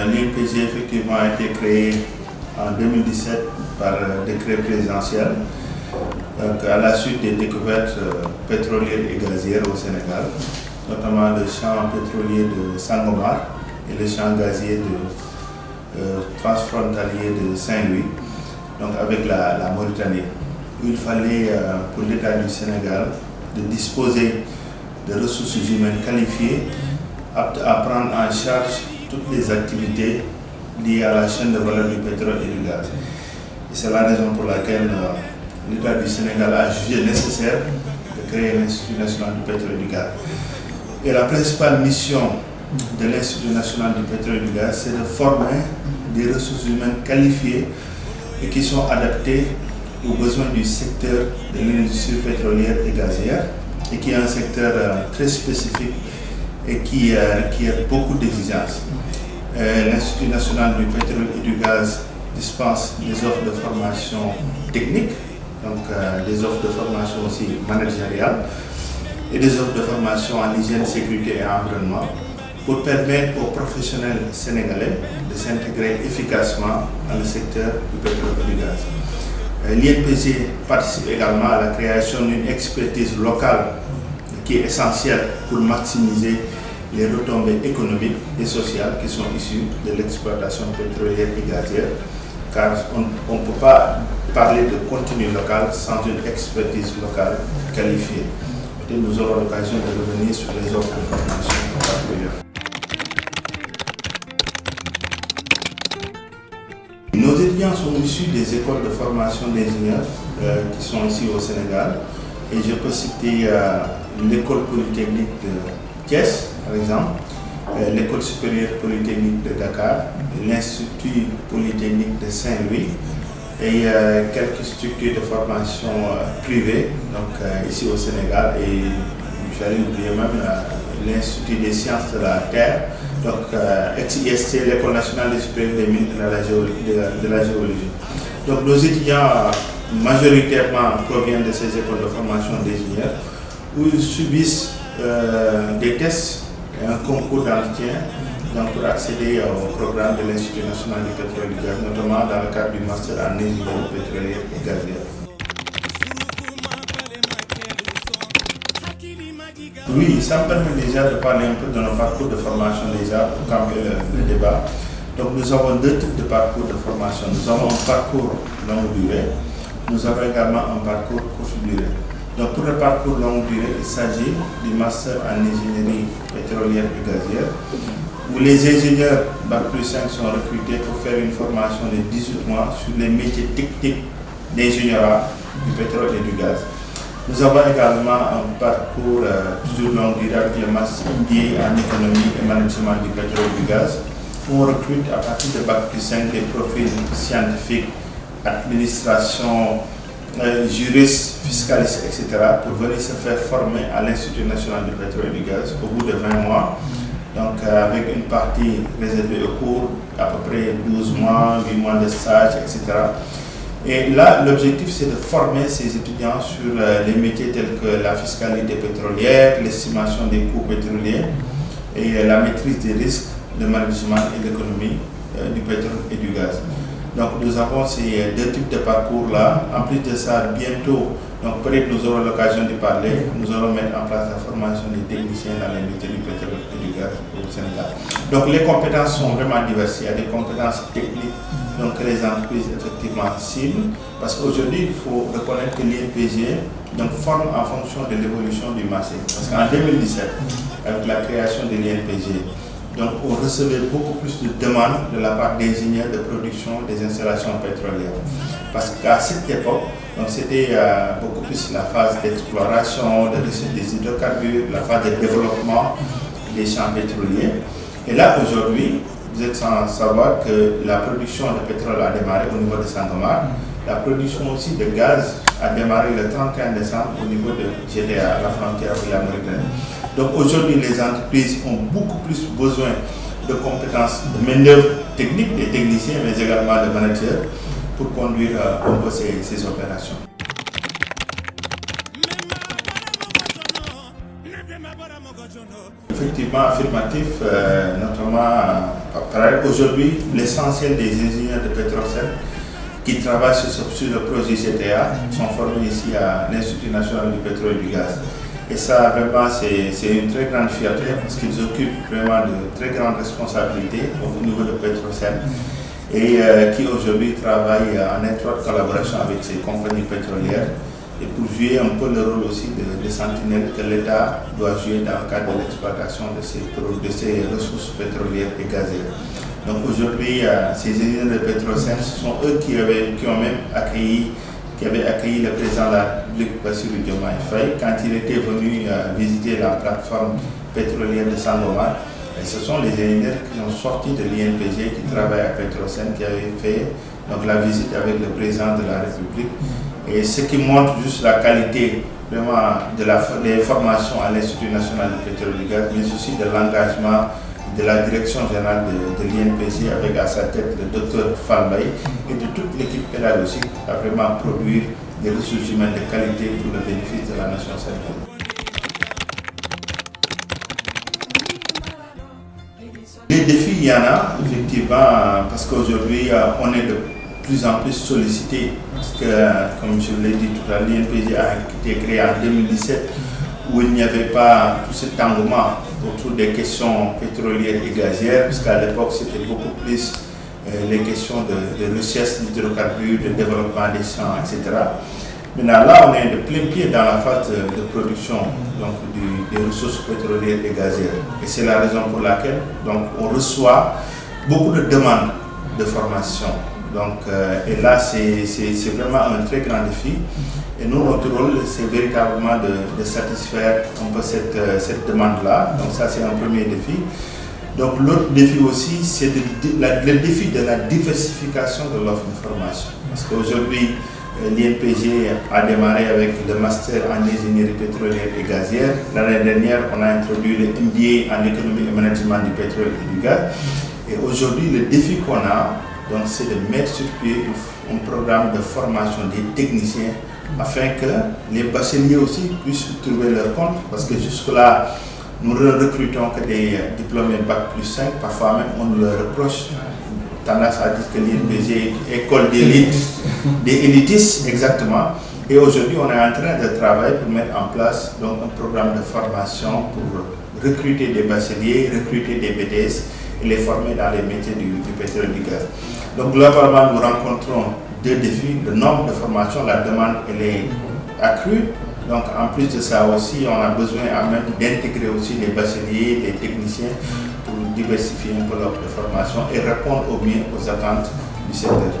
L'INPG effectivement a été créé en 2017 par décret présidentiel à la suite des découvertes pétrolières et gazières au Sénégal, notamment le champ pétrolier de Sangomar et le champ gazier transfrontalier de Saint-Louis, donc avec la Mauritanie, où il fallait pour l'État du Sénégal de disposer de ressources humaines qualifiées, aptes à prendre en charge toutes les activités liées à la chaîne de valeur du pétrole et du gaz. Et c'est la raison pour laquelle l'État du Sénégal a jugé nécessaire de créer l'Institut national du pétrole et du gaz. Et la principale mission de l'Institut national du pétrole et du gaz, c'est de former des ressources humaines qualifiées et qui sont adaptées aux besoins du secteur de l'industrie pétrolière et gazière, et qui est un secteur très spécifique et qui requiert beaucoup d'exigences. L'Institut national du pétrole et du gaz dispense des offres de formation technique, donc des offres de formation aussi managériales, et des offres de formation en hygiène, sécurité et environnement, pour permettre aux professionnels sénégalais de s'intégrer efficacement dans le secteur du pétrole et du gaz. L'INPG participe également à la création d'une expertise locale qui est essentielle pour maximiser les retombées économiques et sociales qui sont issues de l'exploitation pétrolière et gazière, car on ne peut pas parler de contenu local sans une expertise locale qualifiée. Et nous aurons l'occasion de revenir sur les offres de formation particulières. Nos étudiants sont issus des écoles de formation d'ingénieurs qui sont ici au Sénégal, et je peux citer l'école polytechnique de Thiès, par exemple, l'école supérieure polytechnique de Dakar, l'Institut polytechnique de Saint-Louis et quelques structures de formation privées, donc ici au Sénégal, et j'allais oublier même l'Institut des sciences de la Terre, donc ex-IST, l'École nationale des supérieurs des mines de la géologie. Donc nos étudiants majoritairement proviennent de ces écoles de formation d'ingénieurs, où ils subissent des tests et un concours d'entretien pour accéder au programme de l'Institut national du pétrole et du gaz, notamment dans le cadre du master en ingénierie pétrolière et gazière. Oui, ça me permet déjà de parler un peu de nos parcours de formation déjà pour camper le débat. Donc nous avons deux types de parcours de formation. Nous avons un parcours longue durée, nous avons également un parcours courte durée. Donc pour le parcours longue durée, il s'agit du master en ingénierie pétrolière et gazière, où les ingénieurs Bac+5 sont recrutés pour faire une formation de 18 mois sur les métiers techniques d'ingénierie du pétrole et du gaz. Nous avons également un parcours toujours longue durée avec le master MBA en économie et management du pétrole et du gaz, où on recrute à partir de Bac+5 des profils scientifiques, administration, juristes, fiscalistes, etc., pour venir se faire former à l'Institut national du pétrole et du gaz au bout de 20 mois, donc avec une partie réservée au cours, à peu près 12 mois, 8 mois de stage, etc. Et là, l'objectif, c'est de former ces étudiants sur les métiers tels que la fiscalité pétrolière, l'estimation des coûts pétroliers et la maîtrise des risques, le management et l'économie du pétrole et du gaz. Donc nous avons ces deux types de parcours-là. En plus de ça, bientôt, donc peut-être nous aurons l'occasion de parler, nous allons mettre en place la formation des techniciens dans les métiers du pétrole et du gaz au Sénégal. Donc les compétences sont vraiment diverses. Il y a des compétences techniques donc, que les entreprises effectivement ciblent, parce qu'aujourd'hui il faut reconnaître que l'INPG forme en fonction de l'évolution du marché. Parce qu'en 2017, avec la création de l'INPG, donc on recevait beaucoup plus de demandes de la part d'ingénieurs de production des installations pétrolières. Parce qu'à cette époque, c'était beaucoup plus la phase d'exploration, de recherche des hydrocarbures, la phase de développement des champs pétroliers. Et là aujourd'hui, vous êtes sans savoir que la production de pétrole a démarré au niveau de Sangomar. La production aussi de gaz a démarré le 31 décembre au niveau de GTA, la frontière avec la Mauritanie. Donc aujourd'hui, les entreprises ont beaucoup plus besoin de compétences de main-d'œuvre technique, des techniciens, mais également de managers pour conduire un peu ces opérations. Effectivement, affirmatif, notamment par naturel. Aujourd'hui, l'essentiel des ingénieurs de Petrosen qui travaillent sur le projet GTA sont formés ici à l'Institut national du pétrole et du gaz. Et ça, vraiment, c'est une très grande fierté parce qu'ils occupent vraiment de très grandes responsabilités au niveau de Petrosen et qui aujourd'hui travaillent en étroite collaboration avec ces compagnies pétrolières et pour jouer un peu le rôle aussi de sentinelle que l'État doit jouer dans le cadre de l'exploitation de ces ressources pétrolières et gazières. Donc aujourd'hui, ces ingénieurs de Petrosen, ce sont eux qui avaient accueilli le président de la République, Bassirou Diomaye Faye, quand il était venu visiter la plateforme pétrolière de Sangomar. Et ce sont les ingénieurs qui sont sortis de l'INPG, qui travaillent à Petrosen, qui avaient fait donc, la visite avec le président de la République. Et ce qui montre juste la qualité vraiment des formations à l'Institut national du pétrole et du gaz, mais aussi de l'engagement de la direction générale de l'INPG avec à sa tête le docteur Falbaï et de toute l'équipe pédagogique à vraiment produire des ressources humaines de qualité pour le bénéfice de la nation sénégalaise. Les défis, il y en a effectivement parce qu'aujourd'hui on est de plus en plus sollicité parce que comme je l'ai dit tout à l'heure, l'INPG a été créé en 2017 où il n'y avait pas tout cet engouement autour des questions pétrolières et gazières, puisqu'à l'époque c'était beaucoup plus les questions de recherche d'hydrocarbures, de développement des champs, etc. Maintenant là on est de plein pied dans la phase de production donc, des ressources pétrolières et gazières. Et c'est la raison pour laquelle donc, on reçoit beaucoup de demandes de formation. Donc, et là c'est vraiment un très grand défi. Et nous, notre rôle, c'est véritablement de satisfaire un peu cette demande-là. Donc ça, c'est un premier défi. Donc l'autre défi aussi, c'est le défi de la diversification de l'offre de formation. Parce qu'aujourd'hui, l'INPG a démarré avec le master en ingénierie pétrolière et gazière. L'année dernière, on a introduit le MBA en économie et management du pétrole et du gaz. Et aujourd'hui, le défi qu'on a, donc, c'est de mettre sur pied un programme de formation des techniciens afin que les bacheliers aussi puissent trouver leur compte, parce que jusque-là, nous ne recrutons que des diplômés Bac plus 5, parfois même on nous le reproche, tendance à dire que l'INPG est école d'élite, des élitistes exactement, et aujourd'hui on est en train de travailler pour mettre en place donc, un programme de formation pour recruter des bacheliers, recruter des BTS et les former dans les métiers du pétrole et du gaz. Donc globalement, nous rencontrons deux défis, le nombre de formations, la demande elle est accrue. Donc en plus de ça aussi, on a besoin même d'intégrer aussi les bacheliers, les techniciens pour diversifier un peu l'offre de formation et répondre au mieux aux attentes du secteur.